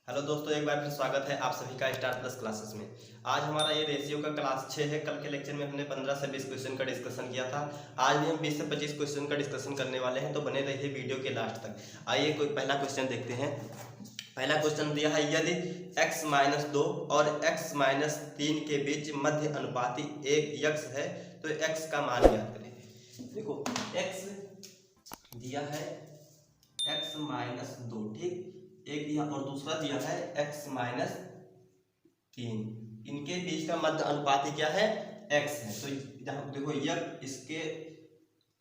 Hello दोस्तों, एक बार फिर स्वागत है आप सभी का स्टार प्लस क्लासेस में। आज हमारा ये रेशियो का क्लास 6 है। कल के लेक्चर में हमने 15 से 20 क्वेश्चन का डिस्कशन किया था। आज भी हम 20 से 25 क्वेश्चन का डिस्कशन करने वाले हैं, तो बने रहिए वीडियो के लास्ट तक। आइए कोई पहला क्वेश्चन देखते हैं। पहला क्वेश्चन दिया है, यदि x-2 और x-3 के बीच मध्य अनुपाती एक यक्ष है तो x का मान ज्ञात करें। देखो x दिया है x-2, ठीक, एक दिया और दूसरा दिया है x-3। इनके बीच का मध्य अनुपात क्या है? x है। तो जहाँ देखो यह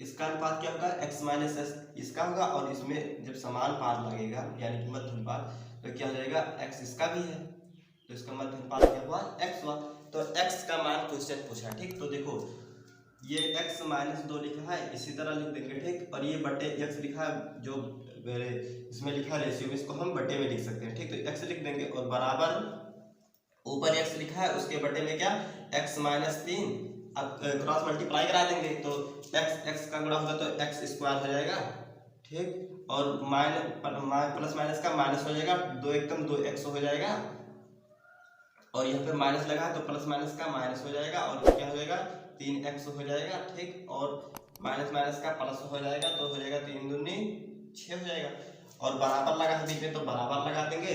इसका अनुपात क्या होगा? x-s इसका होगा, और इसमें जब समान पार लगेगा यानी कि मध्य अनुपात, तो क्या हो जाएगा? x इसका भी है, तो इसका मध्य अनुपात क्या हुआ? x हुआ। तो x का मान क्वेश्चन पूछा, ठीक। तो देखो ये x-2 लिखा है, इसी तरह लिख देंगे, ठीक। और ये बटे x लिखा है, जो इसमें लिखा रेशियो में, इसको हम बटे में लिख सकते हैं, ठीक। तो x लिख देंगे और बराबर ऊपर x लिखा है, उसके बटे में क्या? x-3। अब क्रॉस मल्टीप्लाई करा देंगे तो x का गुणा होगा तो x² हो जाएगा, ठीक। और प्लस माइनस का माइनस हो जाएगा, 2 एकम 2x हो जाएगा, और यहाँ पे माइनस लगा है तो प्लस माइनस का माइनस हो जाएगा, और क्या हो जाएगा? 3x हो जाएगा, ठीक। और माइनस माइनस का प्लस हो जाएगा, तो हो जाएगा 3 दूनी 6 हो जाएगा। और बराबर लगा है बीच में, तो बराबर लगा देंगे,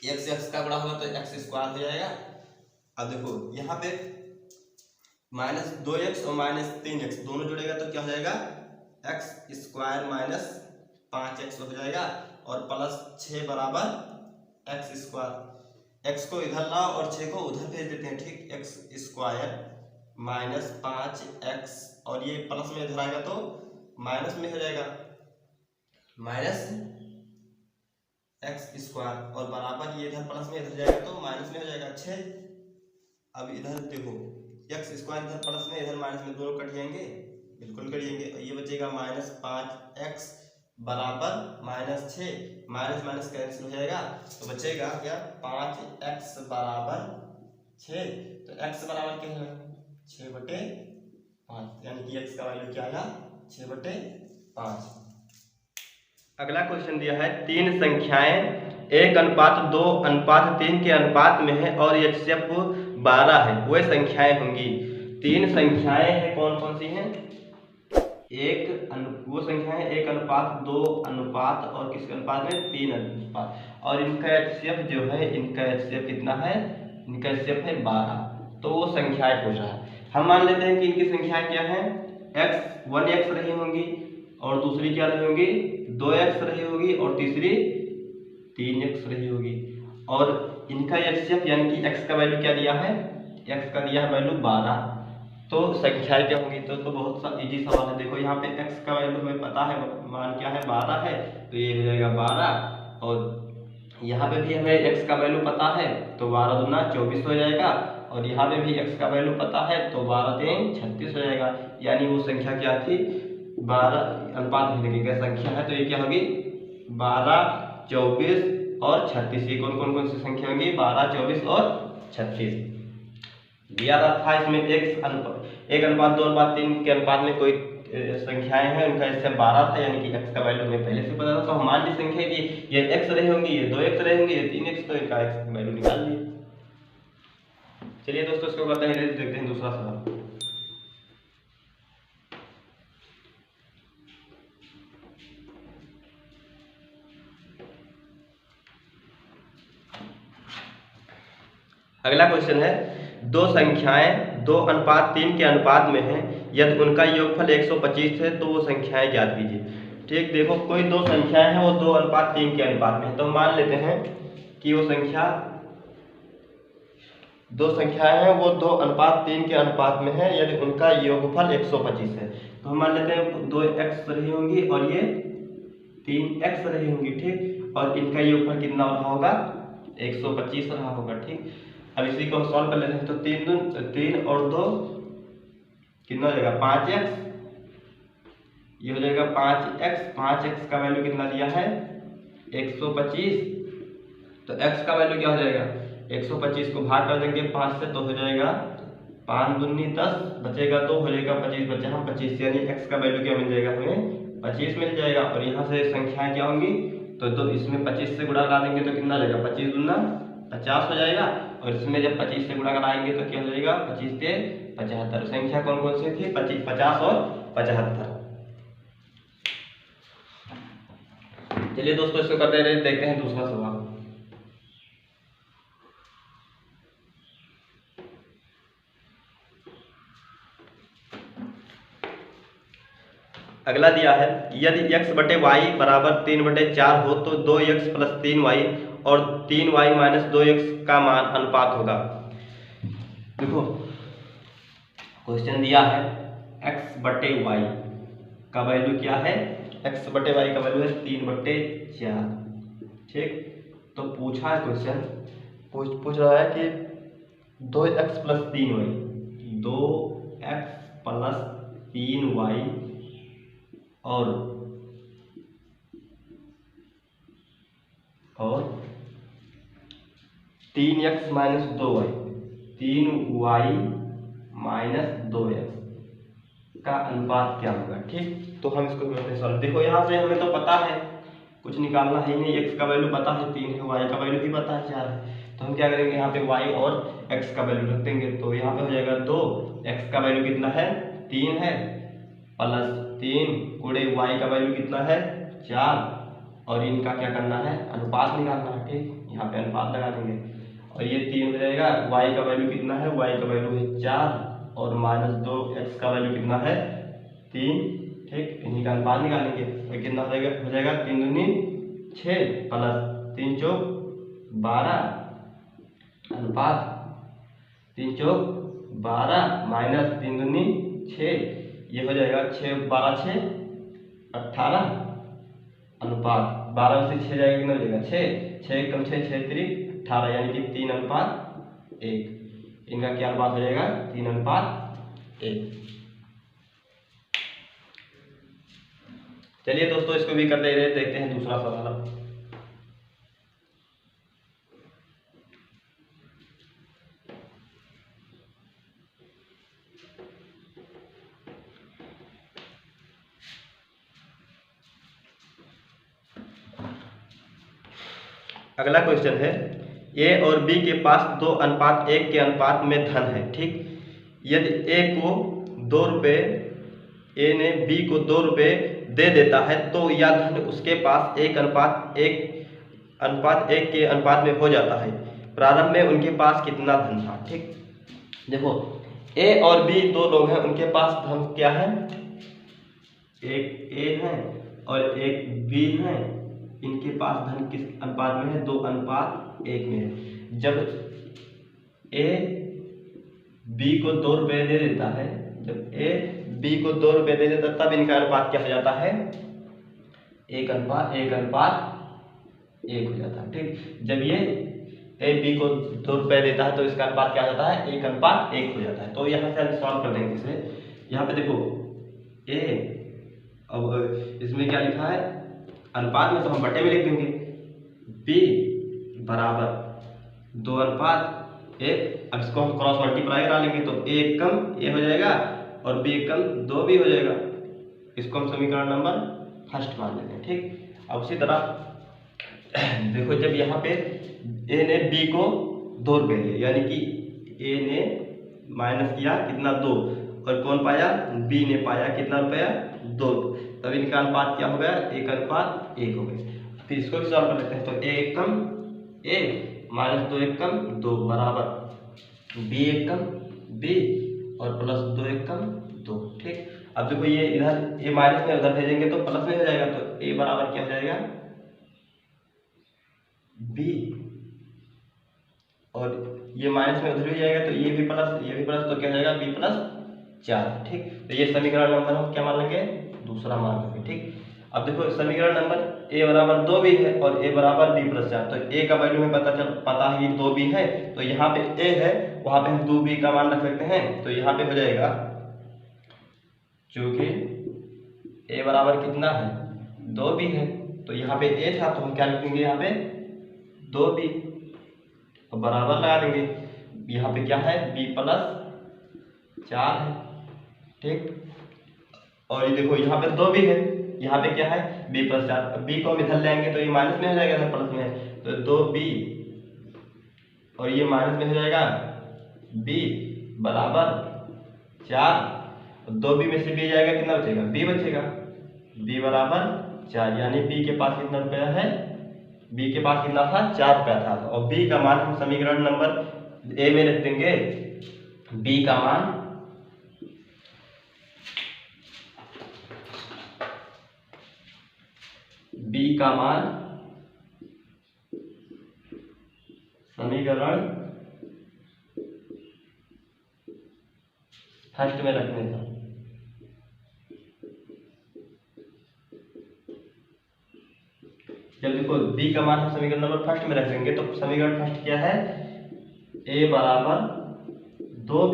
x का गुणा होगा तो x² हो जाएगा। अब देखो यहाँ पे -2x और -3x दोनों जुड़ेगा तो क्या हो जाएगा? x² -5x हो जाएगा, और प्लस 6 बराबर x²। x को इधर लाओ और 6 को उधर भेज देते हैं, ठीक। x² -5x, और ये प्लस में इधर आएगा तो माइनस में हो जाएगा, -x², और बराबर ये इधर प्लस में इधर जाएगा तो माइनस में हो जाएगा 6। अब इधर देखो x² इधर प्लस में इधर माइनस में, दोनों कट जाएंगे, बिल्कुल कट जाएंगे, और ये बचेगा -5x बराबर -6, माइनस माइनस कैंसिल हो जाएगा, तो बचेगा क्या? 5x बराबर 6। तो x बराबर क्या है? 6/5, यानी कि x का वैल्यू क्या आया? 6/5। अगला क्वेश्चन दिया है, 3 संख्याएं 1:2:3 के अनुपात में है और HCF 12 है, वे संख्याएं होंगी। 3 संख्याएं हैं, कौन कौन सी हैं? वो संख्या है 1:2 अनुपात, और किसके अनुपात में? 3 अनुपात, और इनका HCF जो है, इनका HCF कितना है? इनका HCF है 12। तो वो संख्याएं पूछ रहा है। हम मान लेते हैं कि इनकी संख्याएं क्या है? 1x रही होंगी, और दूसरी क्या रही होगी? 2x रही होगी, और तीसरी 3x रही होगी, और इनका HCF यानी कि x का वैल्यू क्या दिया है? x का दिया है वैल्यू 12। तो संख्याएं क्या होंगी? तो बहुत सा इजी सवाल है। देखो यहाँ पे x का वैल्यू हमें पता है, मान क्या है? 12 है, तो ये हो जाएगा 12, और यहाँ पे भी हमें x का वैल्यू पता है, तो 12 दूना 24 हो जाएगा, और यहाँ पे भी x का वैल्यू पता है, तो 12 3 36 हो जाएगा। यानी वो संख्या क्या थी? 12 अनुपात लगेगा संख्या है, तो ये क्या होगी? 12, 24 और 36। ये कौन सी संख्या होगी? 12, 24 और 36 दिया था इसमें। 1:2:3 के अनुपात में कोई संख्याएं हैं, उनका HCF 12 था, यानी कि x का वैल्यू हमें पहले से पता था। तो हम मान ली संख्या की ये x रही होंगी, ये 2x रही होंगी, ये 3x, तो इनका x का वैल्यू निकाल लिए। चलिए दोस्तों, इसको करते हैं, देखते हैं दूसरा सवाल। अगला क्वेश्चन है, 2 संख्याएं 2:3 के अनुपात में हैं, यदि उनका योगफल 125 है तो वो संख्याएं ज्ञात कीजिए। ठीक, देखो कोई 2 संख्याएं हैं, वो 2:3 के अनुपात में है, तो मान लेते हैं कि वो संख्या 2 संख्याएं हैं, वो 2:3 के अनुपात में है, यदि उनका योगफल 125 है। तो हम मान लेते हैं 2x रही होंगी और ये 3x रही होंगी, ठीक, और इनका योगफल कितना रहा होगा? 125 रहा होगा, ठीक। अब इसी को सॉल्व कर लेते हैं, तो 3 और 2 कितना हो जाएगा? 5x, ये हो जाएगा 5x। 5x का वैल्यू कितना दिया है? 125, तो x का वैल्यू क्या हो जाएगा? 125 को भाग कर देंगे 5 से, तो हो जाएगा 5 दूनी 10, बचेगा 2, हो जाएगा 25, बचा हम 25, यानी x का वैल्यू क्या मिल जाएगा? हमें 25 मिल जाएगा। और यहाँ से संख्याएं क्या होंगी? तो इसमें 25 से गुणा करा देंगे तो कितना हो जाएगा, 25 दूना 50 हो जाएगा। और इसमें जब 25 से गुणा कराएंगे तो क्या हो जाएगा, 25 से 75। संख्या कौन कौन सी थी, 25, 50 और 75। चलिए दोस्तों इसको करते रहे, देखते हैं दूसरा सवाल। अगला दिया है, यदि x बटे वाई बराबर 3/4 हो तो 2x प्लस 3y और 3y माइनस 2x का मान अनुपात होगा। देखो क्वेश्चन दिया है x बटे वाई का वैल्यू क्या है, x बटे वाई का वैल्यू है 3/4। ठीक, तो पूछा है क्वेश्चन, पूछ रहा है कि 2x plus 3y, 2x plus 3y और 3x minus 2y, 3y minus 2x का अनुपात क्या होगा। ठीक, तो हम इसको करते हैं सॉल्व। देखो यहाँ से हमें तो पता है, कुछ निकालना है ही नहीं, x का वैल्यू पता है 3 है, y का वैल्यू भी पता है 4 है। तो हम क्या करेंगे, यहाँ पे y और x का वैल्यू रख देंगे। तो यहाँ पे हो जाएगा 2, x का वैल्यू कितना है 3 है, प्लस 3 गुणे y का वैल्यू कितना है 4, और इनका क्या करना है, अनुपात निकालना है। ठीक, यहाँ पे अनुपात लगा देंगे और ये 3 हो जाएगा, y का वैल्यू कितना है, y का वैल्यू है 4 और माइनस 2, x का वैल्यू कितना है 3। ठीक, इन्हीं का अनुपात निकालेंगे तो कितना हो जाएगा 3 दूनी 6 प्लस 3 चौक 12 अनुपात 3 चौक 12 माइनस 3 दूनी 6, ये हो जाएगा 6 12 6 18 अनुपात 12 में से 6 जाएगा कितना हो जाएगा 6, 6 कम 6 6 3 18, यानी कि 3:1। इनका क्या अनुपात हो जाएगा 3:1। चलिए दोस्तों इसको भी करते रहे, देखते हैं दूसरा सवाल। अगला क्वेश्चन है, a और b के पास 2:1 के अनुपात में धन है। ठीक, यदि a को 2 रुपये, a ने b को 2 रुपये दे देता है तो यह धन उसके पास 1:1 के अनुपात में हो जाता है। प्रारंभ में उनके पास कितना धन था। ठीक, देखो a और b दो लोग हैं, उनके पास धन क्या है, एक a है और एक b है। इनके पास धन किस अनुपात में है, 2:1 में है। जब a b को 2 रुपये दे देता है, जब a b को 2 रुपये दे देता है तब इनका अनुपात क्या हो जाता है, 1:1 हो जाता है। ठीक, जब ये a b को 2 रुपये देता है तो इसका अनुपात क्या हो जाता है, 1:1 हो जाता है। तो यहाँ से हम सॉल्व कर देंगे इसे। यहाँ पे देखो a, अब इसमें क्या लिखा है अनुपात में, तो हम बटे में लिख देंगे, b बराबर 2:1। अब इसको हम क्रॉस मल्टीप्लाई करा लेंगे तो a कम a हो जाएगा और b कम 2 भी हो जाएगा। इसको हम समीकरण नंबर फर्स्ट मान लेते हैं। ठीक, अब उसी तरह देखो जब यहाँ पे a ने b को 2 रुपये दिए, यानी कि a ने माइनस किया कितना 2, और कौन पाया, b ने पाया कितना रुपया 2, तब इनका अनुपात क्या हो गया, 1:1 हो गया। फिर इसको भी सॉल्व कर लेते हैं। तो a कम a माइनस 2 कम 2 बराबर b कम b और प्लस 2 कम 2। ठीक, अब देखो ये इधर a माइनस में उधर भेजेंगे तो प्लस में हो जाएगा, तो a बराबर क्या हो जाएगा b, और ये माइनस में उधर भी जाएगा तो ये भी प्लस, तो क्या हो जाएगा b+4। ठीक, तो ये समीकरण नंबर हम क्या मान लेंगे, दूसरा मान लेंगे। ठीक, अब देखो समीकरण नंबर a बराबर 2 भी है और a बराबर b+4, तो a का वैल्यू हमें पता है 2 भी है, तो यहाँ पे a है वहाँ पे हम 2b का मान रख सकते हैं। तो यहाँ पे हो जाएगा, चूंकि a बराबर कितना है 2 भी है, तो यहाँ पे a था तो हम क्या लिखेंगे, यहाँ पे 2b और बराबर लगा देंगे। यहाँ पे क्या है b+4 है। ठीक, और ये देखो यहाँ पे 2 भी है, यहाँ पे क्या है b प्लस 4, b को हम इधर लेंगे तो ये माइनस में हो जाएगा, इधर प्लस में है तो 2b और ये माइनस में हो जाएगा b बराबर 4, 2b में से b जाएगा, कितना बचेगा b बचेगा, b बराबर 4, यानी b के पास कितना रुपया है, b के पास कितना था 4 रुपया था। और b का मान हम समीकरण नंबर a में लिख देंगे, b का मान समीकरण फर्स्ट में रखने था। जब देखो b का मान हम समीकरण नंबर फर्स्ट में रख देंगे तो समीकरण फर्स्ट क्या है, a बराबर 2b,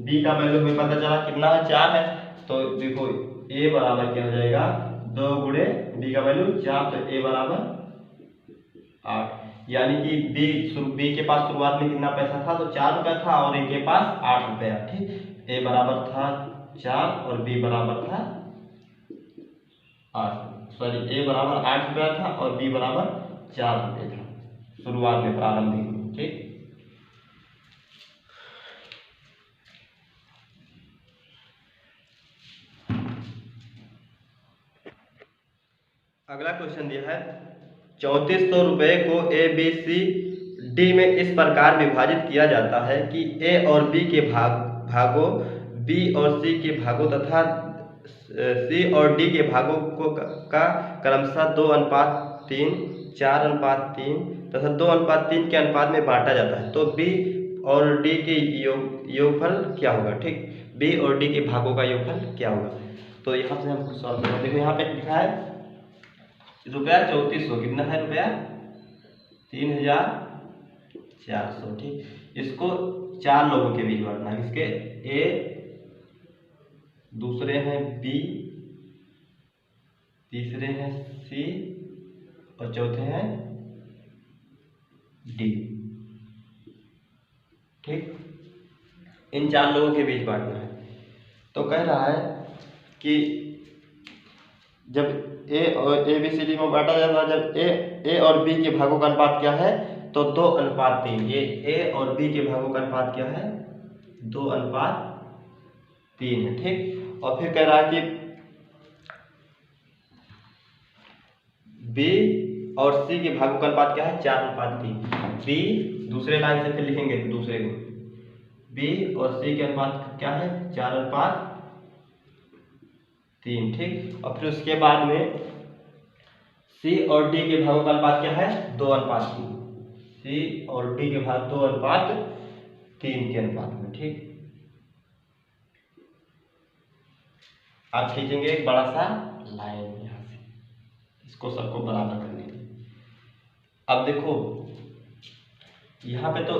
b का वैल्यू हमें पता चला कितना है 4 है, तो देखो a बराबर क्या हो जाएगा 2 गुणे b का वैल्यू 4, तो a बराबर 8, यानी कि b के पास शुरुआत में कितना पैसा था, तो 4 रुपया था और a के पास 8 रुपया। ठीक, a बराबर था 4 और b बराबर था 8, सॉरी a बराबर 8 रुपया था और b बराबर 4 रुपये था शुरुआत में, प्रारंभिक में। ठीक, अगला क्वेश्चन दिया है 3400 रुपये को ए बी सी डी में इस प्रकार विभाजित किया जाता है कि ए और बी के भागों बी और सी के भागों तथा सी और डी के भागों को का क्रमशः 2:3, 4:3 तथा 2:3 के अनुपात में बांटा जाता है, तो बी और डी के योगफल क्या होगा। ठीक, बी और डी के भागों का योगफल क्या होगा, तो यहाँ से हम सॉल्व करेंगे। देखो यहाँ पे लिखा है रुपया 3400, कितना है रुपया 3400। ठीक, इसको 4 लोगों के बीच बांटना है, किसके, ए, दूसरे हैं बी, तीसरे हैं सी और चौथे हैं डी। ठीक, इन 4 लोगों के बीच बांटना है, तो कह रहा है कि जब ए बी सी डी में बांटा जाता है, जब ए और बी के भागों का अनुपात क्या है, तो 2:3। ये ए और बी के भागों का अनुपात क्या है, 2:3 है। ठीक, और फिर कह रहा है कि बी और सी के भागों का अनुपात क्या है, 4:3। बी दूसरे लाइन से फिर लिखेंगे तो दूसरे को, बी और सी के अनुपात क्या है 4:3। ठीक, और फिर उसके बाद में सी और डी के भागों का अनुपात क्या है 2:3, सी और डी के भाग 2:3 के अनुपात में। ठीक, आप खींचेंगे एक बड़ा सा लाइन यहाँ से, इसको सबको बराबर करने के लिए। अब देखो यहाँ पे तो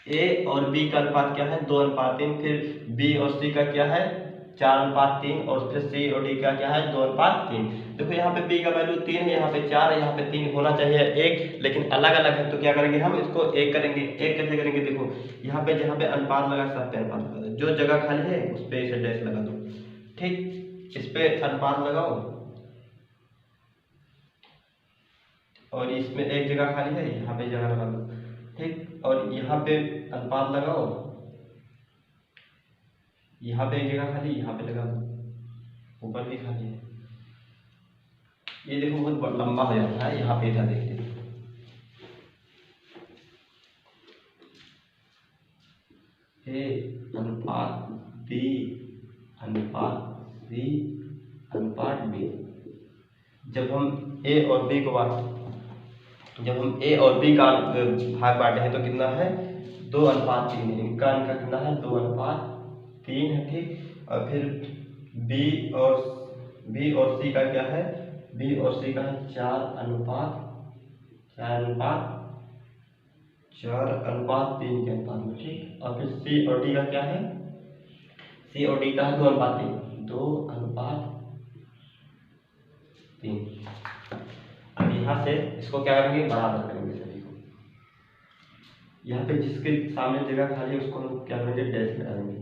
ए और बी का अनुपात क्या है 2:3, फिर बी और सी का क्या है 4:3 और फिर सी और डी का क्या है 2:3। देखो यहाँ पे b का वैल्यू 3 है, यहाँ पे 4 है, यहाँ पे 3 होना चाहिए 1, लेकिन अलग अलग है, तो क्या करेंगे हम इसको 1 करेंगे। 1 कैसे करेंगे, देखो यहाँ पे जहाँ पे अनुपात लगा सब पे अनुपात लगा दो, जो जगह खाली है उस पे इसे डैश लगा दो। ठीक, इस पे अनुपात लगाओ और इसमें एक जगह खाली है, यहाँ पे जगह लगा दो। ठीक, और यहाँ पे अनुपात लगाओ, यहाँ पे एक जगह खाली, यहाँ पे लगा दो, ऊपर भी खाली है। ये देखो बहुत लंबा हो जाता है, यहाँ पे इधर देखिए ए अनुपात बी अनुपात सी अनुपात डी। जब हम ए और बी को जब हम ए और बी का भाग बांटे हैं तो कितना है 2:3 है, इनका कितना है 2:3 है। ठीक, और फिर बी और सी का क्या है, बी और सी का है 4:3 के अनुपात में। ठीक, और फिर सी और डी का क्या है, सी और डी का है 2:3। अब यहाँ से इसको क्या करेंगे बराबर करेंगे सभी को, यहाँ पे जिसके सामने जगह खाली है उसको हम क्या करेंगे डैश लगाएंगे।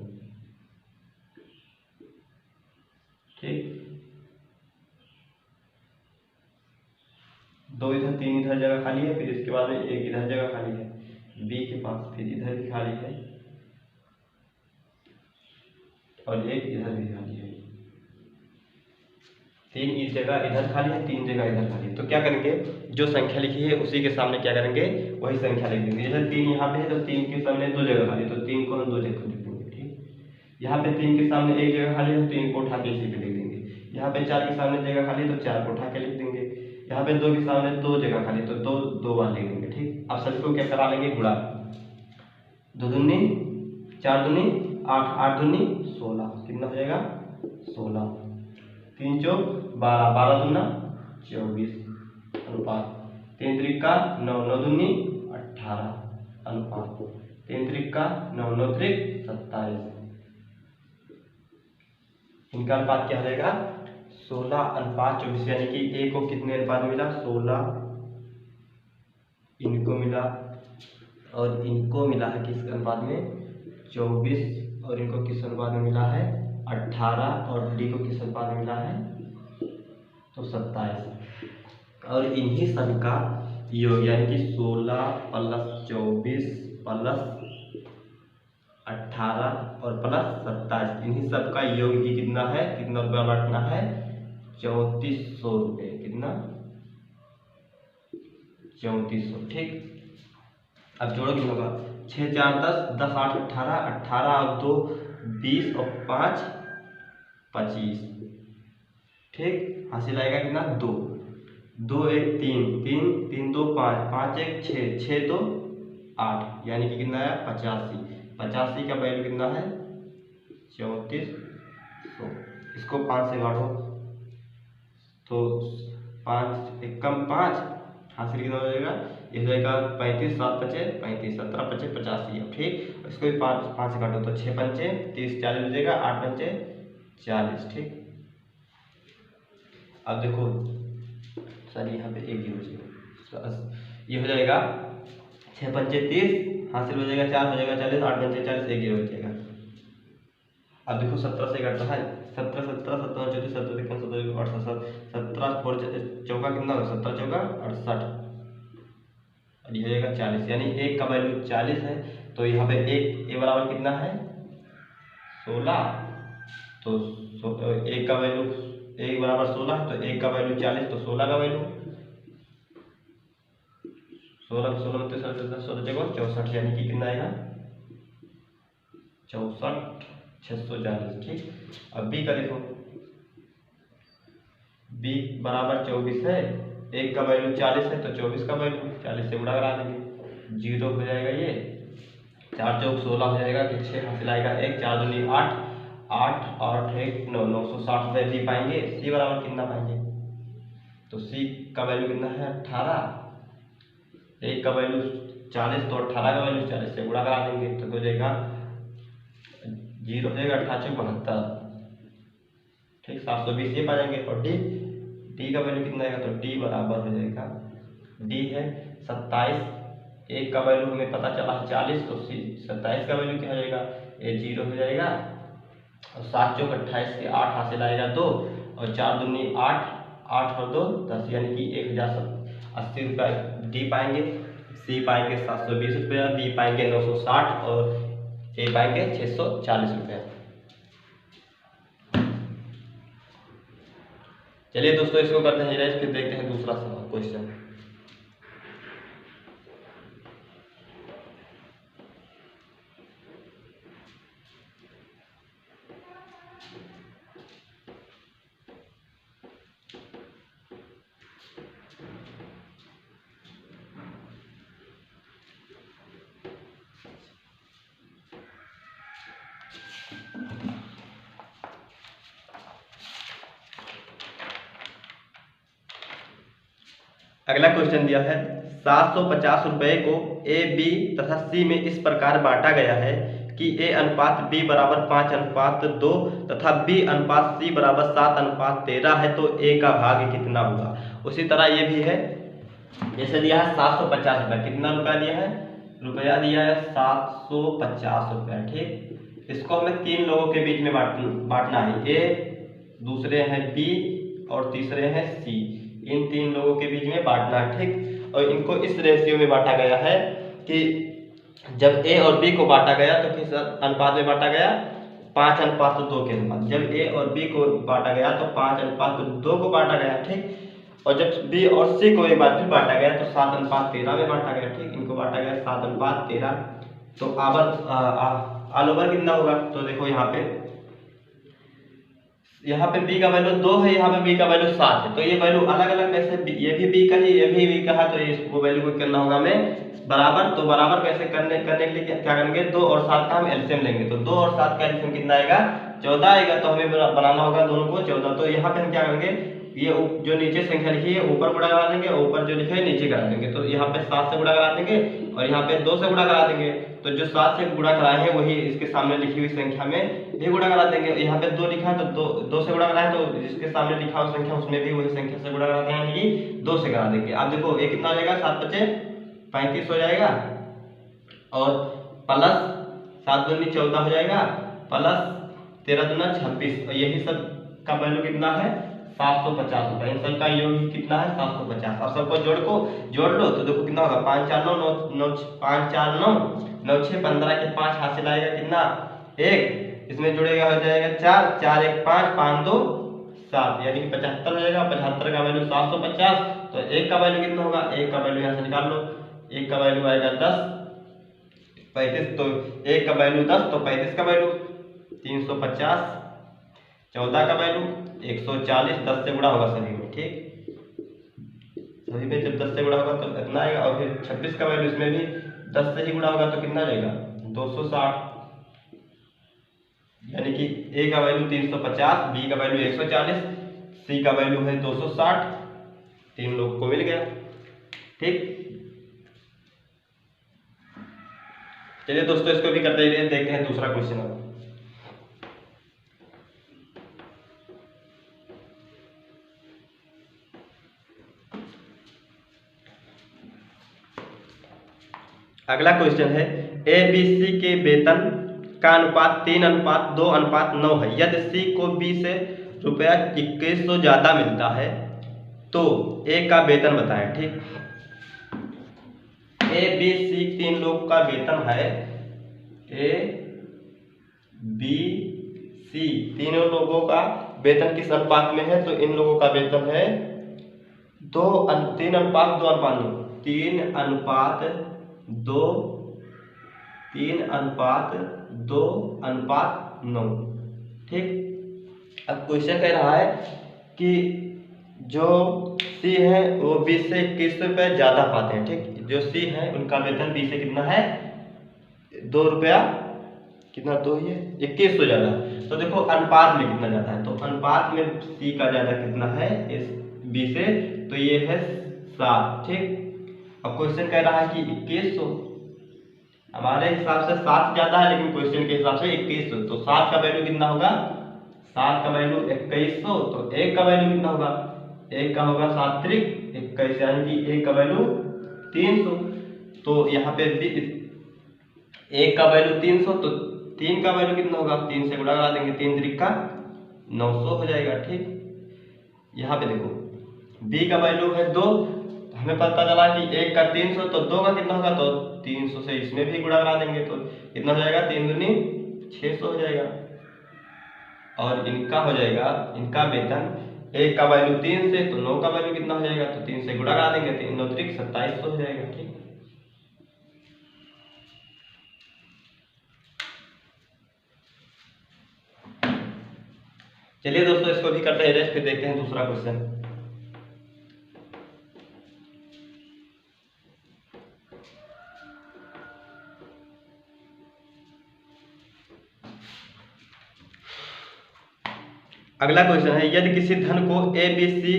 ठीक, 2 इधर 3 इधर जगह खाली है, फिर इसके बाद में 1 इधर जगह खाली है बी के पास, फिर इधर भी खाली है और 1 इधर भी खाली है। 3 इस जगह इधर खाली है, 3 जगह इधर खाली है। तो क्या करेंगे, जो संख्या लिखी है उसी के सामने क्या करेंगे, वही संख्या लिख देंगे। जैसे 3 यहाँ पे है तो 3 के सामने 2 जगह खाली है, तो 3 को हम 2 जगह लिख देंगे। ठीक, यहाँ पे 3 के सामने 1 जगह खाली है तो 3 को उठा के इसी पे लिख देंगे। यहाँ पे 4 के सामने जगह खाली है तो 4 को उठा के लिख देंगे। यहाँ पे 2 के सामने 2 जगह खाली तो 2 बार लिख देंगे। ठीक, अब सभी को क्या करा लेंगे, गुणा। 2 दूनी 4 दूनी 8, 8 दूनी 16, कितना हो जाएगा 16, 3 चौक 12, 12 दूना 24 अनुपात 3 त्रिका 9, 9 दूनी 18 अनुपात 3 त्रिका 9, 9 त्रिक 27। इनका अनुपात क्या हो जाएगा 16 अनुपात 24, यानी कि ए को कितने अनुपात में मिला 16, इनको मिला और इनको मिला है किस अनुपात में 24, और इनको किस अनुपात में मिला है 18, और डी को किस अनुपात में मिला है तो 27। और इन्हीं सब का योग यानी कि 16 प्लस 24 प्लस 18 और प्लस 27, इन्हीं सब का योग ही कितना है, कितना रुपया बांटना है 3400 रुपये, कितना 3400। ठीक, अब जोड़ो कितना होगा 6 4 10, 10 8 18, 18 और 2 20 और 5 25। ठीक, हासिल आएगा कितना 2, 2 1 3, 3 3 2 5, 5 1 6, 6 2 8, यानी कि कितना है 85। 85 का वैल्यू कितना है 3400। इसको 5 से काटो तो 5 एकम 5, हासिल कितना हो जाएगा, ये हो जाएगा 35, 7 बचे 35, 17 बचे 85। ठीक, इसको भी 5 से काटो तो 6 पंचे 30, 40 हो जाएगा, 8 पंचे 40। ठीक, अब देखो सर यहाँ पे एक ही हो जाएगा, ये हो जाएगा 6 पंचे 30, हासिल हो जाएगा 4 हो जाएगा 40, 8 पंचे 40, एक ही हो जाएगा। अब देखो 17 से कटता है 17 17 17 34 17 17 17 4 चौका कितना होगा 17 चौका 68, और ये हो जाएगा 40, यानी एक का वैल्यू 40 है। तो यहाँ पे एक ए बराबर कितना है 16, तो एक का वैल्यू एक बराबर 16, तो एक का वैल्यू 40, तो 16 का वैल्यू 16 16 16 जगह 64, यानी कि कितना आएगा 64 640। ठीक, अब बी का देखो, बी बराबर 24 है, एक का वैल्यू 40 है, तो 24 का वैल्यू 40 से गुणा करा देंगे, 0 हो जाएगा, ये 4 चौक 16 हो जाएगा कि 6 हासिल आएगा 1, 4 दूनी 8, 8 8 1 9, 960 रुपये बी पाएंगे। सी बराबर कितना पाएंगे, तो सी का वैल्यू कितना है 18, एक का वैल्यू 40, तो 18 का वैल्यू 40 से गुणा करा देंगे, तो हो जाएगा 0 हो जाएगा 88 72। ठीक, 720 ये पाएंगे। और डी, डी का वैल्यू कितना आएगा, तो डी बराबर हो जाएगा, डी है 27, एक का वैल्यू हमें पता चला 40, तो सी 27 का वैल्यू क्या हो जाएगा, ये 0 हो जाएगा, और 7 चौक 28 के 8 हासिल आएगा 2, और 4 दूनी 8, 8 और 2 10, यानी कि 1080 रुपये डी पाएंगे। सी पाएंगे 720 रुपया, बी पाएंगे 960 और ए पाएंगे 640 रुपया। चलिए दोस्तों इसको करते हैं इरेज, फिर देखते हैं दूसरा सवाल क्वेश्चन। अगला क्वेश्चन दिया है 750 रुपये को ए बी तथा सी में इस प्रकार बांटा गया है कि ए अनुपात बी बराबर 5 अनुपात 2 तथा बी अनुपात सी बराबर 7 अनुपात 13 है, तो ए का भाग कितना होगा। उसी तरह ये भी है, जैसे दिया है 750 रुपया, कितना रुपया दिया है, रुपया दिया है 750 रुपया। ठीक, इसको हमें 3 लोगों के बीच में बांटना है, ए, दूसरे हैं बी और तीसरे हैं सी। इन 3 लोगों के बीच में बांटना है, ठीक। और इनको इस रेशियो में बांटा गया है कि जब ए और बी को बांटा गया तो किस अनुपात में बांटा गया, 5:2 के अनुपात। जब ए और बी को बांटा गया तो 5:2 को बांटा गया, ठीक। और जब बी और सी को एक बार फिर बांटा गया तो 7:13 में बांटा गया, ठीक। इनको बांटा गया 7:13। तो ऑल ओवर कितना होगा, तो देखो यहाँ पे b का वैल्यू 2 है, यहाँ पे b का वैल्यू 7 है, तो ये वैल्यू अलग अलग कैसे, ये भी b का है, ये भी b का है, तो इसको वैल्यू को करना होगा हमें बराबर। तो बराबर कैसे करने के लिए क्या करेंगे, 2 और 7 का हम एलसीएम लेंगे। तो 2 और 7 का एलसीएम कितना आएगा, 14 आएगा। तो हमें बनाना होगा दोनों को 14। तो यहाँ पे हम क्या करेंगे, ये जो नीचे संख्या लिखी है ऊपर गुणा करा देंगे, ऊपर जो लिखे है नीचे करा देंगे। तो यहाँ पे 7 से गुणा करा देंगे और यहाँ पे 2 से गुणा करा देंगे। तो जो 7 से गुणा कराए हैं वही इसके सामने लिखी हुई संख्या में भी गुणा करा देंगे। यहाँ पे 2 लिखा है तो 2 से गुणा कराए तो जिसके सामने लिखा हुआ संख्या उसमें भी वही संख्या से गुणा कराते हैं, यानी 2 से करा देंगे। अब देखो ये कितना हो जाएगा, 7 × 5 = 35 हो जाएगा, और प्लस 7 दूनी 14 हो जाएगा, प्लस 13 दूना 26, और यही सब का वैल्यू कितना है, 750 होगा। इन सब का योग कितना है, 750। अब सबको जोड़ लो तो देखो कितना होगा, 5 4 9 5 4 9 9 6 15 के 5 हासिल आएगा कितना, 1। इसमें जुड़ेगा हो जाएगा 4 4 1 5 5 2 7, यानी कि 75 हो जाएगा। 75 का वैल्यू 750। तो 1 का वैल्यू कितना होगा, 1 का वैल्यू यहाँ से निकाल लो, 1 का वैल्यू आएगा 10 35। तो 1 का वैल्यू 10, तो 35 का वैल्यू 350, 14 का वैल्यू 140, 10 से गुणा होगा सभी में, ठीक। सभी में जब 10 से गुणा होगा तो इतना आएगा। और फिर 26 का वैल्यू इसमें भी 10 से ही गुणा होगा तो कितना आ जाएगा, 260, यानी कि ए का वैल्यू 350, बी का वैल्यू 140, सी का वैल्यू है 260। 3 लोग को मिल गया, ठीक। चलिए दोस्तों इसको भी करते हुए देखते हैं दूसरा क्वेश्चन। अगला क्वेश्चन है, ए बी सी के वेतन का अनुपात 3:2:9 है। यदि सी को बी से रुपया 2100 ज्यादा मिलता है तो ए का वेतन बताएं, ठीक। ए बी सी 3 लोग का वेतन है, ए बी सी तीनों लोगों का वेतन किस अनुपात में है, तो इन लोगों का वेतन है 3:2:9, ठीक। अब क्वेश्चन कह रहा है कि जो सी है वो बी से 21 रुपये ज्यादा पाते हैं, ठीक। जो सी है उनका वेतन बी से कितना है, 2 रुपया कितना, 2 ये 2100 ज्यादा। तो देखो अनुपात में कितना ज्यादा है, तो अनुपात में सी का ज्यादा कितना है इस बी से, तो ये है 7, ठीक। अब क्वेश्चन कह रहा है कि 2100, हमारे हिसाब से 7 ज्यादा है लेकिन क्वेश्चन के हिसाब से 2100। तो 7 का वैल्यू कितना होगा, 7 का वैल्यू 2100। तो 1 का वैल्यू कितना होगा, 1 का होगा 7 × 21, यानी कि 1 का वैल्यू 300। तो यहाँ पे 1 का वैल्यू 300, तो 3 का वैल्यू कितना होगा, 3 से गुणा करा देंगे, 3 × 3 = 900 हो जाएगा, ठीक। यहाँ पे देखो b का वैल्यू है 2, हमें पता चला कि 1 का 300, तो 2 का कितना होगा, तो 300 से इसमें भी गुणा करा देंगे, तो कितना हो जाएगा, 3 दूनी 600 हो जाएगा। और इनका हो जाएगा, इनका वेतन 1 का वैल्यू 3 से, तो 9 का वैल्यू कितना हो जाएगा, तो 3 से गुणा करा देंगे, 3 9 त्रिक 2700 हो जाएगा, ठीक। चलिए दोस्तों इसको भी करते हैं रेस्ट, फिर देखते हैं दूसरा क्वेश्चन। अगला क्वेश्चन है, यदि किसी धन को ए बी सी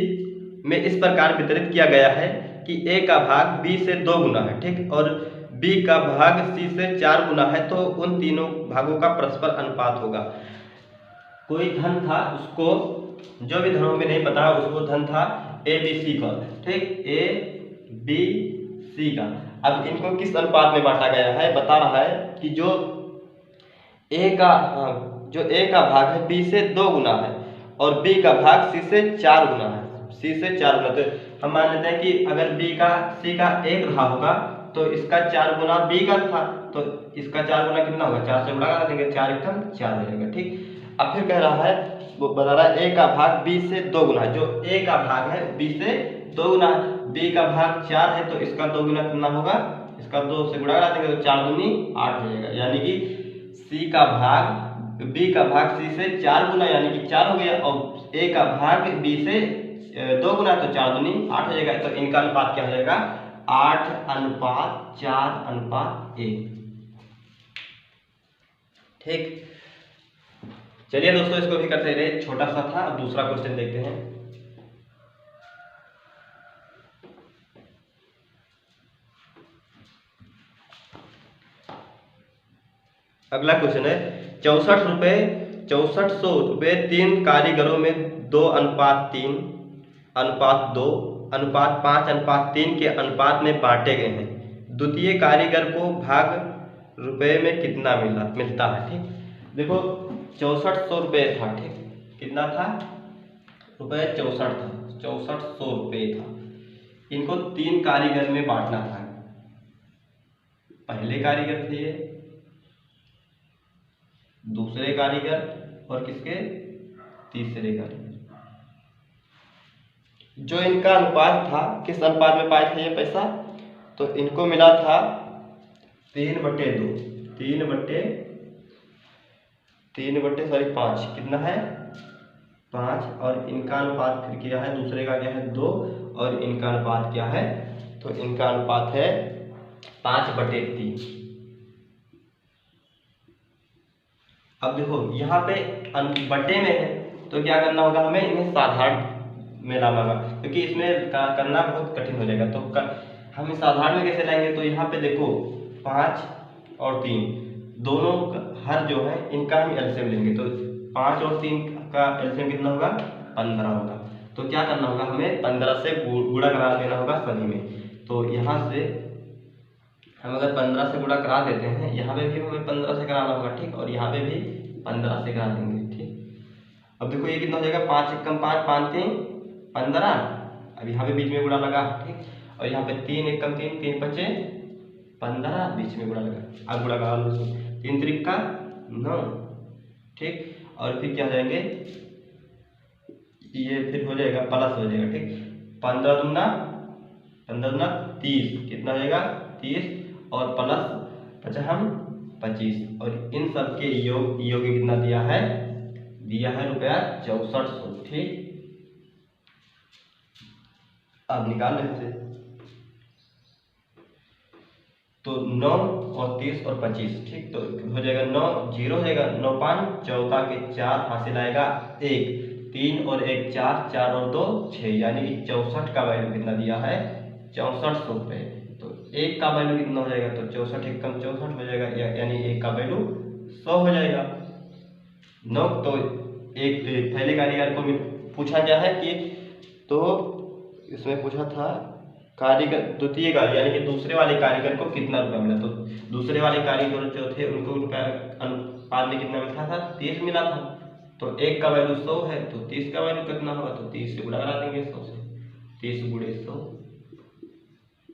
में इस प्रकार वितरित किया गया है कि ए का भाग बी से 2 गुना है, ठीक, और बी का भाग सी से 4 गुना है, तो उन तीनों भागों का परस्पर अनुपात होगा। कोई धन था, उसको जो भी धनों में नहीं पता उसको धन था ए बी सी का, ठीक, ए बी सी का। अब इनको किस अनुपात में बांटा गया है, बता रहा है कि जो ए का भाग है बी से 2 गुना है और बी का भाग सी से 4 गुना है। सी से 4 गुना। तो हम मान लेते हैं कि अगर बी का सी का 1 रहा होगा तो इसका 4 गुना बी का था, तो इसका 4 गुना कितना होगा, 4 से गुणा करा देंगे, 4 एकम 4 हो जाएगा। ठीक, अब फिर कह रहा है, वो बता रहा है ए का भाग बी से 2 गुना। जो ए का भाग है बी से 2 गुना, बी का भाग 4 है तो इसका 2 गुना कितना होगा, इसका 2 से गुणा करा देंगे तो 4 दूनी 8 हो जाएगा। यानी कि सी का भाग बी का भाग सी से 4 गुना यानी कि 4 हो गया, और ए का भाग बी से 2 गुना तो 4 दूनी 8 हो जाएगा। तो इनका अनुपात क्या हो जाएगा, 8:4:1। ठीक, चलिए दोस्तों इसको भी करते रहे, छोटा सा था। अब दूसरा क्वेश्चन देखते हैं। अगला क्वेश्चन है 6400 रुपये 3 कारीगरों में 2:3, 2:2, 5:3 के अनुपात में बांटे गए हैं। द्वितीय कारीगर को भाग रुपए में कितना मिलता है। ठीक, देखो 6400 रुपये था। ठीक, कितना था रुपये, 64 था, 6400 रुपये था। इनको 3 कारीगर में बांटना था। पहले कारीगर थे ये, दूसरे कारीगर और किसके, तीसरे कारीगर। जो इनका अनुपात था, किस अनुपात में पाए थे ये पैसा, तो इनको मिला था 3/2, 5, कितना है 5, और इनका अनुपात फिर क्या है, दूसरे का क्या है 2, और इनका अनुपात क्या है, तो इनका अनुपात है 5/3। अब देखो यहाँ पे बटे में है तो क्या करना होगा, हमें इन्हें साधारण में लाना होगा, क्योंकि इसमें करना बहुत कठिन हो जाएगा। तो हम साधारण में कैसे लाएंगे, तो यहाँ पे देखो 5 और 3 दोनों हर जो है इनका हम एलसीएम लेंगे। तो 5 और 3 का एलसीएम कितना होगा, 15 होगा। तो क्या करना होगा, हमें 15 से गुणा करा देना होगा सभी में। तो यहाँ से हम अगर 15 से गुणा करा देते हैं, यहाँ पे भी हमें 15 से कराना होगा। ठीक, और यहाँ पे भी 15 से करा देंगे। ठीक, अब देखो ये कितना हो जाएगा, 5 एकम 5, 5 3 15, अब यहाँ पे बीच में गुणा लगा। ठीक, और यहाँ पे 3 एकम 3, 3 5 15, बीच में गुणा लगा, अब गुणा करा लो, 3 त्रिका 9। ठीक, और फिर क्या हो जाएंगे, ये फिर हो जाएगा प्लस हो जाएगा। ठीक, 15 दूना 30, कितना हो जाएगा 30, और प्लस 25, और इन सब के योग कितना दिया है रुपया 6400। ठीक, अब निकाल रहे थे तो 9 और 30 और 25। ठीक, तो हो जाएगा 9 0 हो जाएगा, 9 5 चौथा के 4 हासिल आएगा 1, 3 और 1 4, 4 और 2 6, यानी कि 64 का वैल्यू कितना दिया है, 6400 रुपये। तो 1 का वैल्यू कितना हो जाएगा, तो 64 एकम 64 हो जाएगा, यानी 1 का वैल्यू 100 हो जाएगा। 9 तो एक पहले कारीगर को पूछा गया है कि, तो इसमें पूछा था कारीगर द्वितीय कारीगर यानी कि दूसरे वाले कारीगर को कितना रुपया मिला। तो दूसरे वाले कारीगर जो थे उनको रुपया अनुपात में कितना मिला था, 30 मिला था। तो 1 का वैल्यू 100 है, तो 30 का वैल्यू कितना होगा, तो 30 से गुणा करा देंगे 100 से। 30 गुणे 100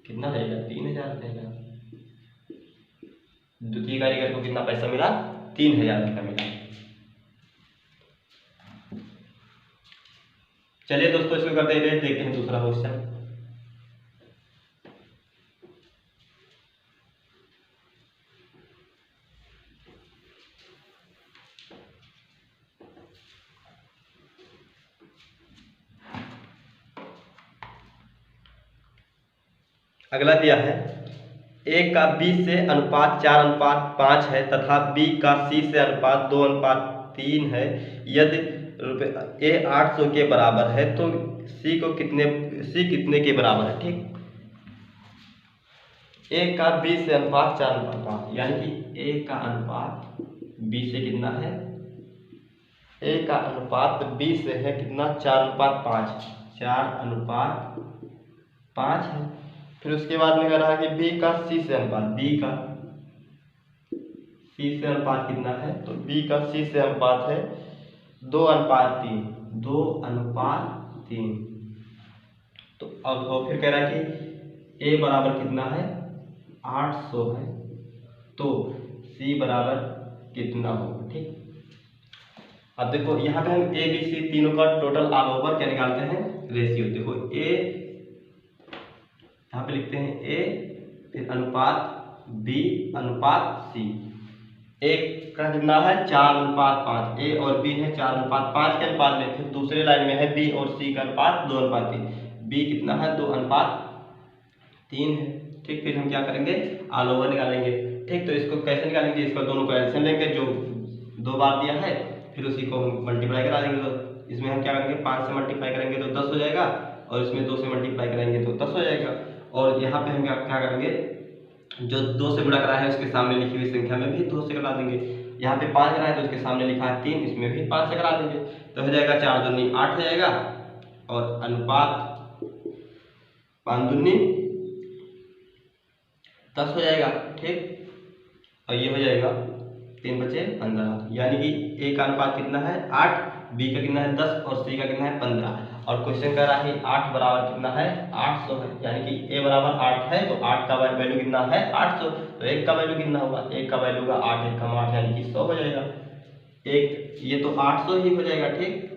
कितना रहेगा, 3000 रहेगा। द्वितीय कारीगर को कितना पैसा मिला, 3000 का मिला। चलिए दोस्तों इसको करते हैं, देखते हैं दूसरा क्वेश्चन। अगला दिया है ए का बी से अनुपात 4:5 है तथा बी का सी से अनुपात 2:3 है। यदि ए 800 के बराबर है तो सी कितने के बराबर है। ठीक, ए का बी से अनुपात 4:5, यानी कि ए का अनुपात बी से कितना है, ए का अनुपात बी से है कितना, 4:5, 4:5 है। फिर उसके बाद में कह रहा है कि बी का सी से अनुपात, बी का सी से अनुपात कितना है, तो बी का सी से अनुपात है 2:3, 2:3। तो अब और फिर कह रहा है कि a बराबर कितना है 800 है, तो c बराबर कितना होगा। ठीक, अब देखो यहाँ पे हम ए बी सी तीनों का टोटल ऑल ओवर क्या निकालते हैं, रेशियो। देखो ए यहाँ पे लिखते हैं ए, फिर अनुपात बी अनुपात सी। एक का कितना है 4:5, ए और बी है 4:5 के अनुपात में। फिर दूसरे लाइन में है बी और सी का अनुपात 2:3, बी कितना है 2:3 है। ठीक, फिर हम क्या करेंगे ऑल ओवर निकालेंगे। ठीक, तो इसको कैसे निकालेंगे, इसको दोनों को एलसीएम लेंगे, जो 2 बार दिया है, फिर उसी को हम मल्टीप्लाई करा देंगे। तो इसमें हम क्या करेंगे 5 से मल्टीप्लाई करेंगे तो 10 हो जाएगा, और इसमें 2 से मल्टीप्लाई करेंगे तो 10 हो जाएगा। और यहाँ पे हम क्या करेंगे, जो 2 से गुणा करा है उसके सामने लिखी हुई संख्या में भी 2 से करा देंगे। यहाँ पे 5 करा है तो उसके सामने लिखा है 3, इसमें भी 5 से करा देंगे, तो हो जाएगा 4 दूनी 8 हो जाएगा, और अनुपात 5 दूनी 10 हो जाएगा। ठीक, और ये हो जाएगा 3 बचे 15, यानी कि ए का अनुपात कितना है 8, बी का कितना है 10 और सी का कितना है 15। और क्वेश्चन कह रहा है 8 बराबर कितना है 800 है, यानी कि ए बराबर 8 है, तो 8 का वैल्यू कितना है 800, तो 1 का वैल्यू कितना होगा, 1 का वैल्यू का 8 1 कम 8 यानी कि 100 हो जाएगा। एक ये तो 800 ही हो जाएगा। ठीक,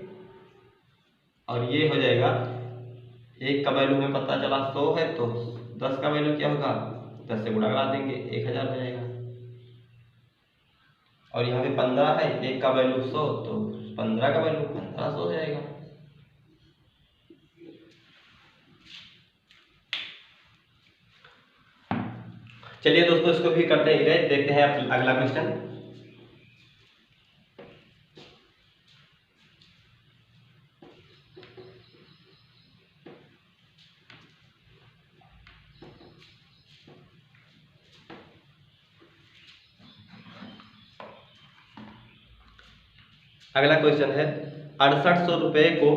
और ये हो जाएगा 1 का वैल्यू हमें पता चला 100 है, तो 10 का वैल्यू क्या होगा, 10 से गुणा करा देंगे 1000 हो जाएगा। और यहाँ पे 15 है, 1 का वैल्यू 100, तो 15 का वैल्यू 1500 हो जाएगा। चलिए दोस्तों, इसको भी करते हैं, देखते हैं अगला क्वेश्चन। अगला क्वेश्चन है 6800 रुपये को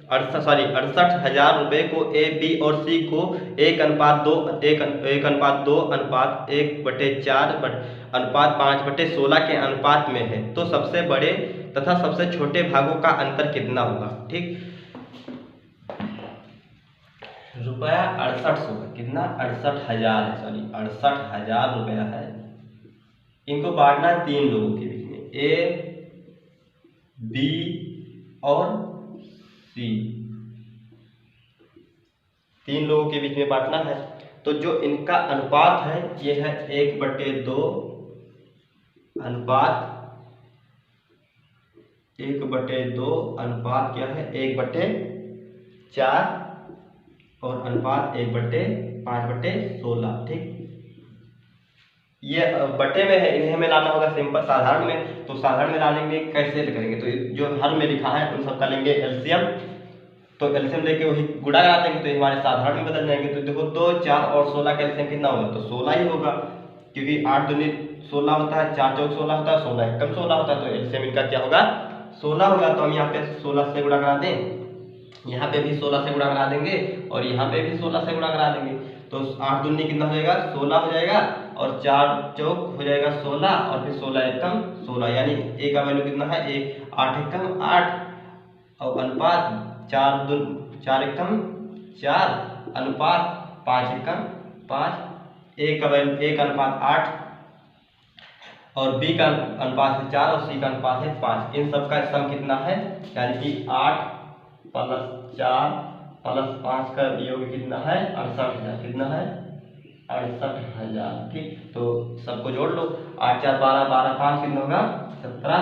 68,000 रुपये को ए बी और सी को 1:2 1:5/4/5/16 के अनुपात में है, तो सबसे बड़े तथा सबसे छोटे भागों का अंतर कितना होगा। ठीक, रुपया 6800 का कितना 68,000 है, 68,000 रुपया है। इनको बांटना है 3 लोगों के बीच में, ए बी और सी, 3 लोगों के बीच में बांटना है। तो जो इनका अनुपात है ये है 1/2 अनुपात 1/2 अनुपात क्या है 1/4 और अनुपात 1/5/16। ठीक, ये बटे में है, इन्हें में लाना होगा सिंपल साधारण में, तो साधारण में लाएंगे कैसे करेंगे, तो जो हर में लिखा है उन सबका लेंगे एलसीएम, तो एलसीएम लेके वही गुणा करा देंगे तो हमारे साधारण में बदल जाएंगे। तो देखो 2 4 और 16 का एलसीएम कितना होगा, तो 16 ही होगा, क्योंकि 8 दूनी 16 होता है, 4 चौक 16 होता है, 16 एकम 16 होता है, तो एलसीएम इनका क्या होगा 16 होगा। तो हम यहाँ पे 16 से गुणा करा दें, यहाँ पे भी 16 से गुणा करा देंगे, और यहाँ पे भी 16 से गुणा करा देंगे, तो 8 दूनी कितना हो जाएगा 16 हो जाएगा, और 4 चौक हो जाएगा 16, और फिर 16 एकम 16, यानी ए का वैल्यू कितना है 8 एकम 8, और अनुपात 4 एकम 4 अनुपात 5 एकम 5, ए का वैल्यू 1 अनुपात 8, और बी का अनुपात है 4 और सी का अनुपात है 5। इन सब का सम कितना है, यानी कि 8 + 4 + 5 का योग कितना है 68,000, कितना है 68,000। ठीक, तो सबको जोड़ लो, 8 4 12 12 5 कितना होगा 17,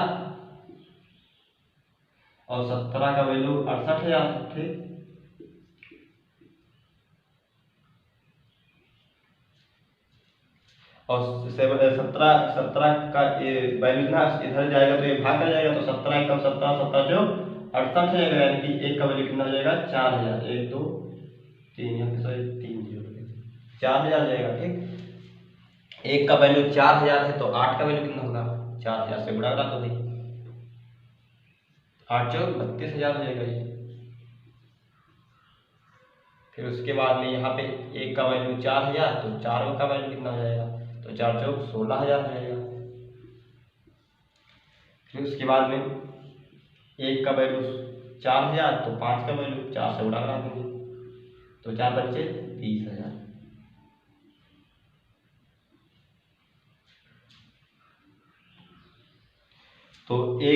और 17 का वैल्यू 68,000। ठीक, और 17 का वैल्यू ना इधर जाएगा तो ये भाग कर जाएगा, तो 17 एकम 17 17 जो 68 हो जाएगा, यानी कि 1 का वैल्यू कितना हो जाएगा 4000, 1 2 3 यहाँ पे सॉरी 3 0 4000 जाएगा। ठीक, 1 का वैल्यू 4000 है, तो 8 का वैल्यू कितना होगा 4000 से गुणा करा दो भाई, 8 चौक 32,000 हो जाएगा ये। फिर उसके बाद में यहाँ पे 1 का वैल्यू 4000, तो 4 का वैल्यू कितना हो जाएगा, तो 4 चौक 16,000 हो जाएगा। फिर उसके बाद में 1 का वैल्यू 4000, तो 5 का वैल्यू 4 से गुणा करा देंगे, तो 4 बच्चे 20,000। तो ए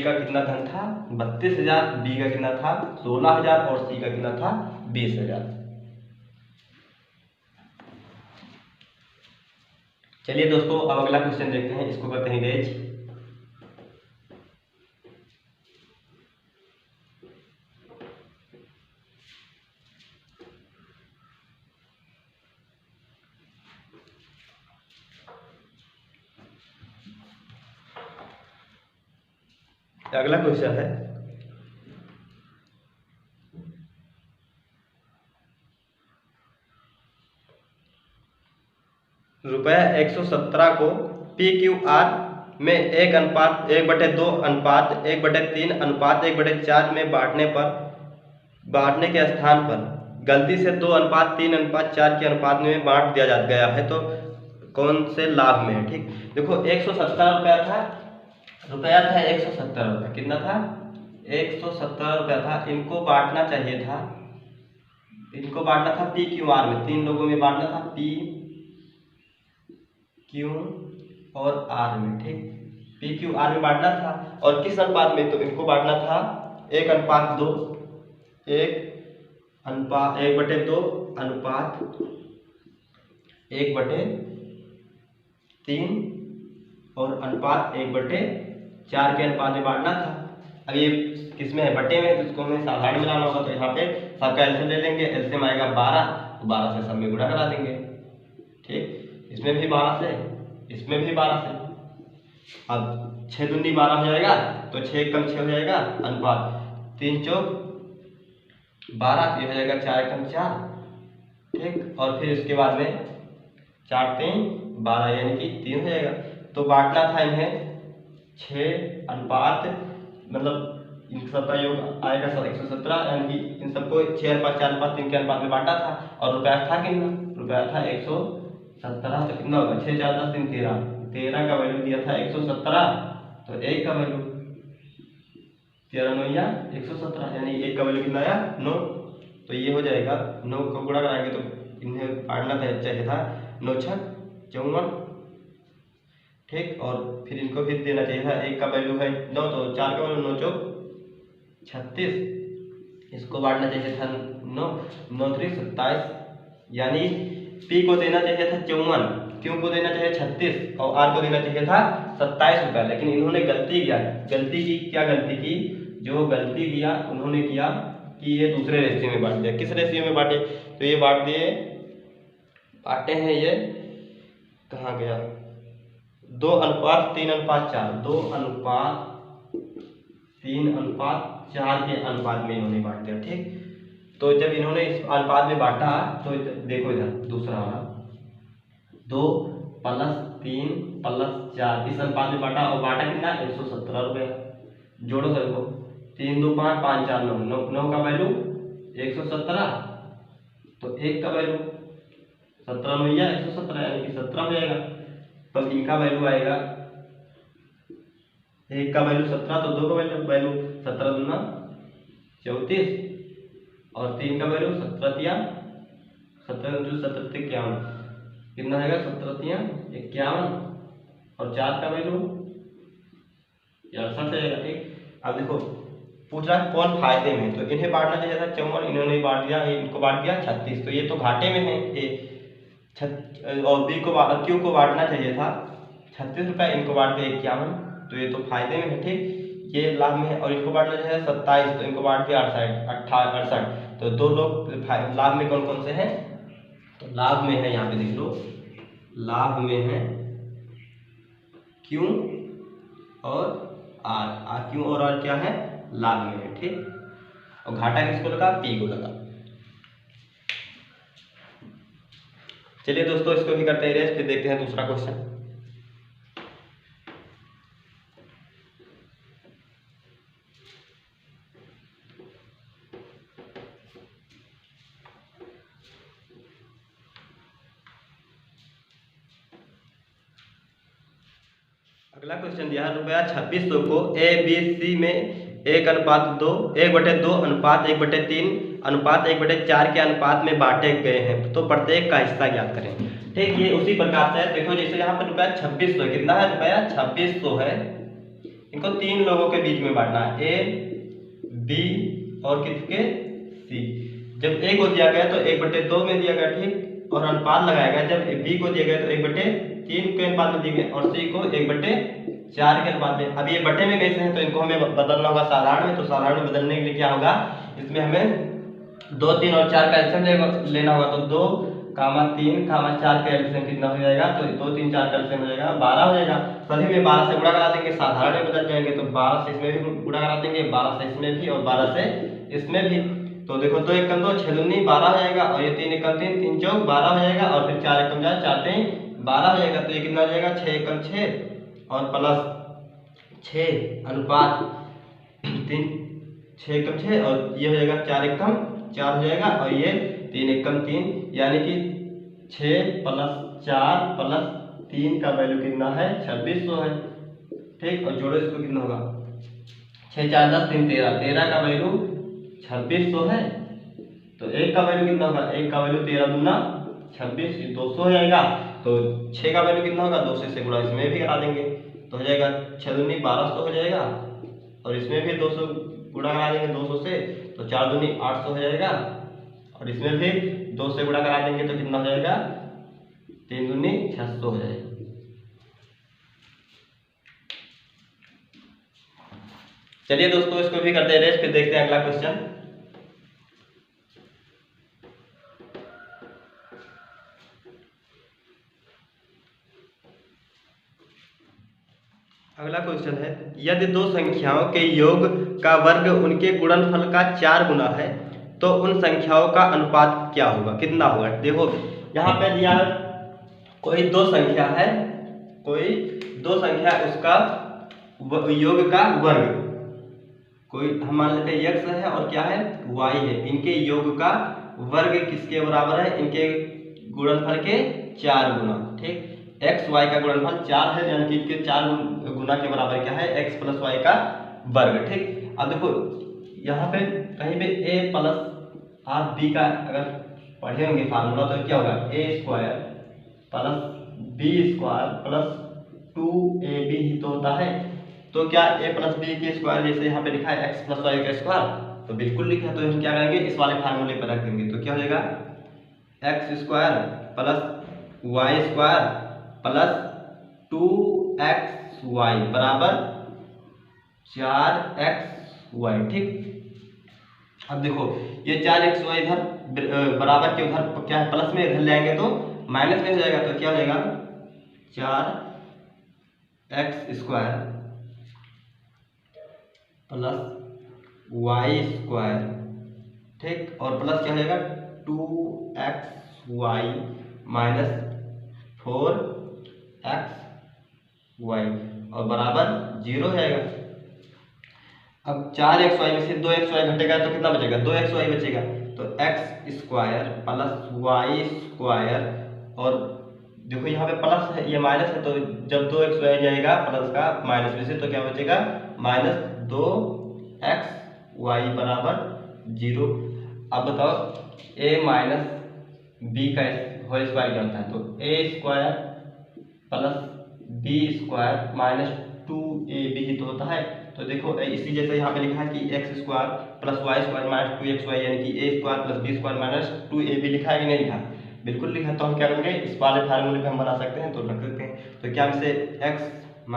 का कितना धन था 32,000, बी का कितना था 16,000 और सी का कितना था 20,000। चलिए दोस्तों अब अगला क्वेश्चन देखते हैं, इसको करते हैं रेज। अगला क्वेश्चन है रुपया 117 को PQR में 1:1/2 अनुपात 1/3 अनुपात 1/4 में बांटने के स्थान पर गलती से 2:3:4 के अनुपात में बांट दिया गया है, तो कौन से लाभ में है। ठीक, देखो 117 रुपया था 170 रुपया, कितना था 117 रुपया था। इनको बांटना चाहिए था, इनको बांटना था PQR में, 3 लोगों में बांटना था P, Q और R में। ठीक, PQR में बांटना था और किस अनुपात में, तो इनको बांटना था 1:2 1/2 अनुपात 1/3 और अनुपात 1/4 के अनुपात में बांटना था। अब ये किसमें है बटे में, तो इसको हमें साधारण मिलाना होगा। तो यहाँ पे सबका एलसीएम ले लेंगे, एलसीएम आएगा 12, तो 12 से सब में गुणा करा देंगे। ठीक, इसमें भी 12 से, इसमें भी 12 से। अब 6 दूनी 12 हो जाएगा, तो 6 कम 6 हो जाएगा अनुपात 3 चौक 12, ये हो जाएगा 4 कम 4। ठीक, और फिर इसके बाद में 4 3 12 यानी कि 3 हो जाएगा। तो बांटना था इन्हें 6 अनुपात, मतलब इन सबका योग आएगा 117, यानी कि इन सबको 6:4:3 के अनुपात में बांटा था। और रुपया था कितना, रुपया था 117, तो कितना होगा 6 4 10 3 13, 13 का वैल्यू दिया था 117, तो 1 का वैल्यू 13 9 या 117, यानी 1 का वैल्यू कितना आया 9। तो ये हो जाएगा 9 को गुणा कराएंगे तो इन्हें बांटना चाहिए था 9 6 54। ठीक, और फिर इनको फिर देना चाहिए था, 1 का वैल्यू है 9, तो 4 का वैल्यू 9 चौक 36, इसको बांटना चाहिए था 9 9 3 27, यानी P को देना चाहिए था 54, Q को देना चाहिए 36 और R को देना चाहिए था 27 रुपया। लेकिन इन्होंने गलती किया, गलती की, क्या गलती की, जो गलती किया उन्होंने किया कि ये दूसरे रेशियो में बांट दिया। किस रेशियो में बांटे, तो ये बांटे हैं ये, कहाँ गया 2:3:4, 2:3:4 के अनुपात में इन्होंने बांट दिया। ठीक, तो जब इन्होंने इस अनुपात में बांटा, तो देखो इधर दूसरा वाला 2 + 3 + 4 इस अनुपात में बांटा, और बांटा कितना 117 रुपया। जोड़ो सर को, 3 2 5 5 4 9, 9 का वैल्यू 117, तो 1 का वैल्यू 17 9 या 117, यानी कि 17 हो जाएगा। तो इनका वैल्यू आएगा, 1 का वैल्यू 17, तो 2 का वैल्यू 17 दूना 34, और 3 का वैल्यू 17 तिया 51, कितना आएगा 17 तिया 51, और 4 का वैल्यू 68 आएगा। ठीक, अब देखो पूछ रहा है कौन फायदे में, तो इन्हें बांटना चाहिए था 54, इन्होंने बांट दिया, इनको बांट दिया 36, तो ये तो घाटे में है। और B को Q को बांटना चाहिए था 36 रुपया, इनको बांट दिया 51, तो ये तो फायदे में है। ठीक, ये लाभ में है। और इनको बांटना चाहिए 27, तो इनको बांट दिया 68, तो 2 लोग लाभ में कौन कौन से हैं, तो लाभ में है, यहाँ पे देख लो, लाभ में है Q और R, Q और R क्या है, लाभ में है। ठीक, और घाटा किसको लगा, P को लगा। चलिए दोस्तों इसको भी करते हैं रेस्ट, फिर देखते हैं दूसरा क्वेश्चन। अगला क्वेश्चन दिया है रुपया 2600 को ABC में 1:2 1/2 अनुपात 1/3 अनुपात 1/4 के अनुपात में बांटे गए हैं तो प्रत्येक का हिस्सा ज्ञात करें। ठीक, ये उसी प्रकार से है। देखो जैसे यहाँ पर रुपया 2600 है, कितना है रुपया 2600 है, इनको 3 लोगों के बीच में बांटना है, ए बी और किसके सी। जब ए को दिया गया तो 1/2 में दिया गया, ठीक, और अनुपात लगाया गया। जब बी को दिया गया तो 1/3 के अनुपात में दिया गया और सी को 1/4 के अनुपात में। अब ये बटे में कैसे हैं तो इनको हमें बदलना होगा साधारण में। तो साधारण में बदलने के लिए क्या होगा, इसमें हमें 2, 3 और 4 का एलसीएम लेना होगा। तो 2, 3, 4 का एलसीएम कितना हो जाएगा, तो 2, 3, 4 का एलसीएम हो जाएगा 12 हो जाएगा। सभी में 12 से गुणा करा देंगे, साधारण में बदल जाएंगे तो 12 से इसमें भी गुणा करा देंगे, 12 से इसमें भी और 12 से इसमें भी। तो देखो 2 एकम 2, 6 दूनी 12 हो जाएगा और ये 3 एकम 3, 3 चौक 12 हो जाएगा और फिर 4 एकम 4, 4 3 12 हो जाएगा। तो ये कितना हो जाएगा 6 एकम 6 और प्लस 6 अनुपात 3, 6 एकम 6 और ये हो जाएगा 4 एकम 4 हो जाएगा और ये 3 एकम 3, यानी कि 6 + 4 + 3 का वैल्यू कितना है 2600 है। ठीक, और जोड़ो इसको कितना होगा, 6, 4, 10, 3, 13, 13 का वैल्यू 2600 है। तो 1 का वैल्यू कितना होगा, 1 का वैल्यू 13 दूना 26, 200 हो जाएगा। तो 6 का वैल्यू कितना होगा, 200 से गुणा इसमें भी करा देंगे तो हो जाएगा 6 दूनी 1200 हो जाएगा और इसमें भी 200 गुणा करा देंगे 200 से, तो 4 दूनी 800 हो जाएगा और इसमें भी 2 से गुणा करा देंगे तो कितना हो जाएगा, 3 दूनी 600 हो जाएगा। चलिए दोस्तों इसको भी करते हैं, फिर देखते हैं अगला क्वेश्चन। अगला क्वेश्चन है, यदि दो संख्याओं के योग का वर्ग उनके गुणनफल का 4 गुना है तो उन संख्याओं का अनुपात क्या होगा, कितना होगा। देखो यहाँ पे दिया कोई दो संख्या है, कोई दो संख्या, उसका योग का वर्ग, कोई हम मान लेते हैं x है और क्या है y है, इनके योग का वर्ग किसके बराबर है, इनके गुणनफल के 4 गुना। ठीक, x y का गुणनफल 4 है यानी कि इनके 4 गुना के बराबर क्या है, x + y का वर्ग। ठीक, अब देखो यहाँ पे कहीं पे a + आप b का अगर पढ़े होंगे फार्मूला तो क्या होगा, a² + b² + 2ab ही तो होता है। तो क्या a + b के स्क्वायर जैसे यहाँ पे लिखा है x + y का स्क्वायर, तो बिल्कुल लिखा है। तो हम क्या करेंगे, इस वाले फार्मूले पर रख देंगे तो क्या हो जाएगा, x² + y² + 2xy बराबर 4xy। ठीक, अब देखो ये 4xy इधर बराबर के उधर क्या है प्लस में, इधर ले आएंगे तो माइनस में हो जाएगा। तो क्या हो जाएगा 4x² + y², ठीक, और प्लस क्या हो जाएगा 2xy - 4xy और बराबर 0 हो जाएगा। अब 4xy में से 2xy घटेगा तो कितना बचेगा, 2xy बचेगा। तो x² + y² और देखो यहाँ पे प्लस है, ये माइनस है, तो जब 2xy जाएगा प्लस का माइनस में से तो क्या बचेगा, -2xy बराबर 0। अब बताओ a - b का होल स्क्वायर क्या होता है, तो a² + b² - 2ab ही तो होता है। तो देखो इसी जैसे यहाँ पे लिखा है कि x² + y² - 2xy यानी कि a² + b² - 2ab लिखा है कि नहीं लिखा, बिल्कुल लिखा। तो हम क्या करेंगे, इस वाले फार्मूले पे हम बना सकते हैं तो रख सकते हैं। तो क्या हम इसे x - y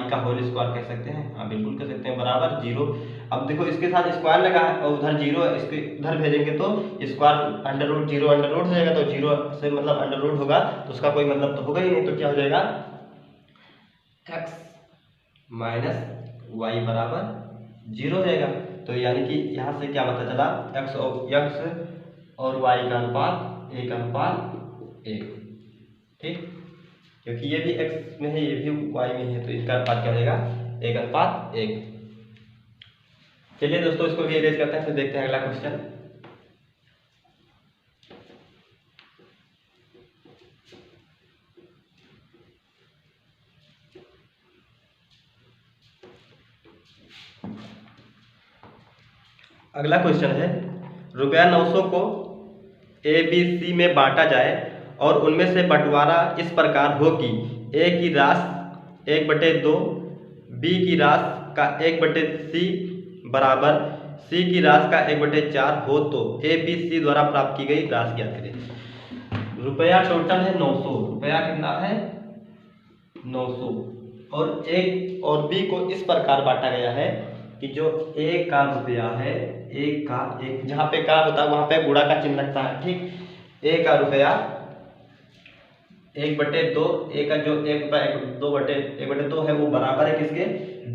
का होल स्क्वायर कह सकते हैं, हाँ बिल्कुल कह सकते हैं, बराबर 0। अब देखो इसके साथ स्क्वायर लगा है और उधर 0 है, इसके उधर भेजेंगे तो स्क्वायर √0 √रूट हो जाएगा। तो 0 से मतलब √रूट होगा तो उसका कोई मतलब तो होगा ही नहीं। तो क्या हो जाएगा, x - y बराबर 0 हो जाएगा। तो यानी कि यहाँ से क्या पता चला, x और y का अनुपात 1:1। ठीक, क्योंकि ये भी x में है ये भी y में है तो इसका अनुपात क्या हो जाएगा, 1:1। चलिए दोस्तों इसको भी इरेज करते हैं, फिर देखते हैं अगला क्वेश्चन। अगला क्वेश्चन है, रुपया 900 को ए बी सी में बांटा जाए और उनमें से बंटवारा इस प्रकार हो कि ए की राशि 1/2, बी की राशि का 1/c बराबर सी की राशि का 1/4 हो तो ए बी सी द्वारा प्राप्त की गई राशि ज्ञात करें। रुपया टोटल है 900, रुपया कितना है 900 और एक और बी को इस प्रकार बांटा गया है कि जो ए का रुपया है, ए का एक जहाँ पे का होता है वहां पे गुणा का चिन्ह लगता है, ठीक। ए का रुपया 1/2, ए का जो 1/2 है वो बराबर है किसके,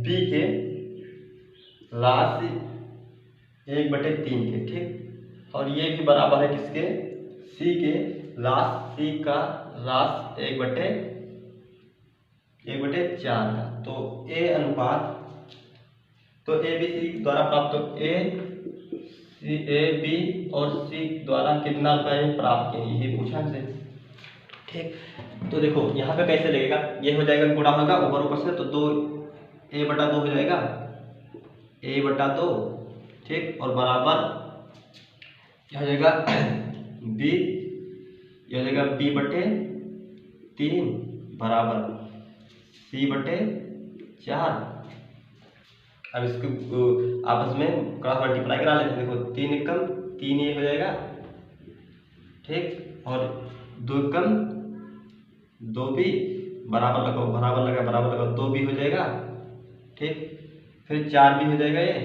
बी के राशि 1/3 के, ठीक। और ये भी बराबर है किसके, सी के सी का राशि 1/4 का। तो ए अनुपात, तो ए बी सी द्वारा प्राप्त, तो ए बी और सी द्वारा कितना रुपये प्राप्त किए, यही पूछा हमसे, ठीक। तो देखो यहाँ पे कैसे लगेगा, ये हो जाएगा गुणा होगा ऊपर से, तो 2a/2 हो जाएगा, a/2, ठीक। और बराबर क्या हो जाएगा b, ये हो जाएगा b/3 बराबर c/4। अब इसको आपस में क्रॉस मल्टीप्लाई करा लेते हैं। देखो 3 एकम 3 ये हो जाएगा, ठीक। और 2 एकम 2 भी बराबर लगाओ, 2 भी हो जाएगा, ठीक। फिर 4 भी हो जाएगा ये,